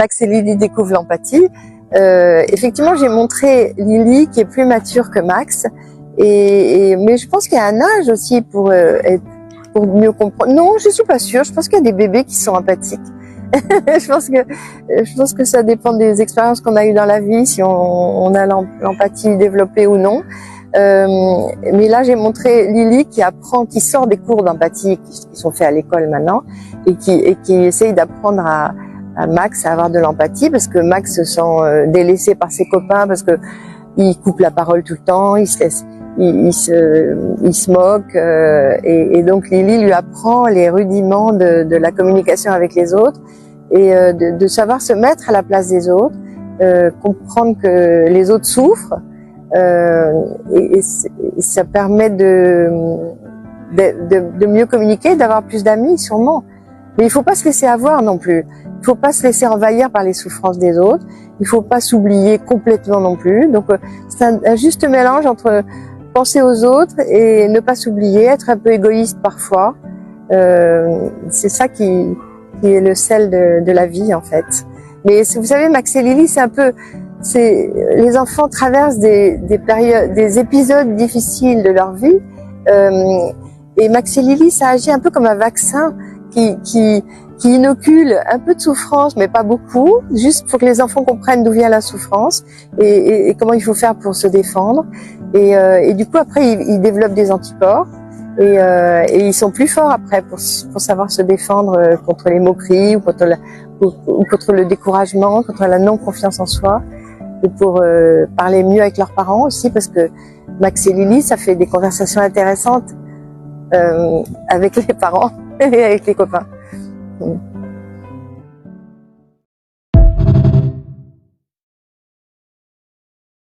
Max et Lily découvrent l'empathie. Effectivement, j'ai montré Lily qui est plus mature que Max, mais je pense qu'il y a un âge aussi pour mieux comprendre. Non, je suis pas sûre. Je pense qu'il y a des bébés qui sont empathiques. je pense que ça dépend des expériences qu'on a eues dans la vie, si on a l'empathie développée ou non. Mais là, j'ai montré Lily qui sort des cours d'empathie qui sont faits à l'école maintenant et qui essaye d'apprendre à Max à avoir de l'empathie, parce que Max se sent délaissé par ses copains, parce que il coupe la parole tout le temps, il se moque, et donc Lily lui apprend les rudiments de la communication avec les autres et de savoir se mettre à la place des autres, comprendre que les autres souffrent, et ça permet de mieux communiquer, d'avoir plus d'amis sûrement. Mais il faut pas se laisser avoir non plus. Il faut pas se laisser envahir par les souffrances des autres. Il faut pas s'oublier complètement non plus. Donc c'est un juste mélange entre penser aux autres et ne pas s'oublier, être un peu égoïste parfois. C'est ça qui est le sel de la vie en fait. Mais vous savez, Max et Lily, les enfants traversent des épisodes difficiles de leur vie. Et Max et Lily, ça agit un peu comme un vaccin qui inocule un peu de souffrance, mais pas beaucoup, juste pour que les enfants comprennent d'où vient la souffrance et comment il faut faire pour se défendre. Et du coup, après, ils développent des anticorps et ils sont plus forts après pour savoir se défendre contre les moqueries ou contre le découragement, contre la non-confiance en soi, et pour parler mieux avec leurs parents aussi, parce que Max et Lily, ça fait des conversations intéressantes avec les parents et avec les copains.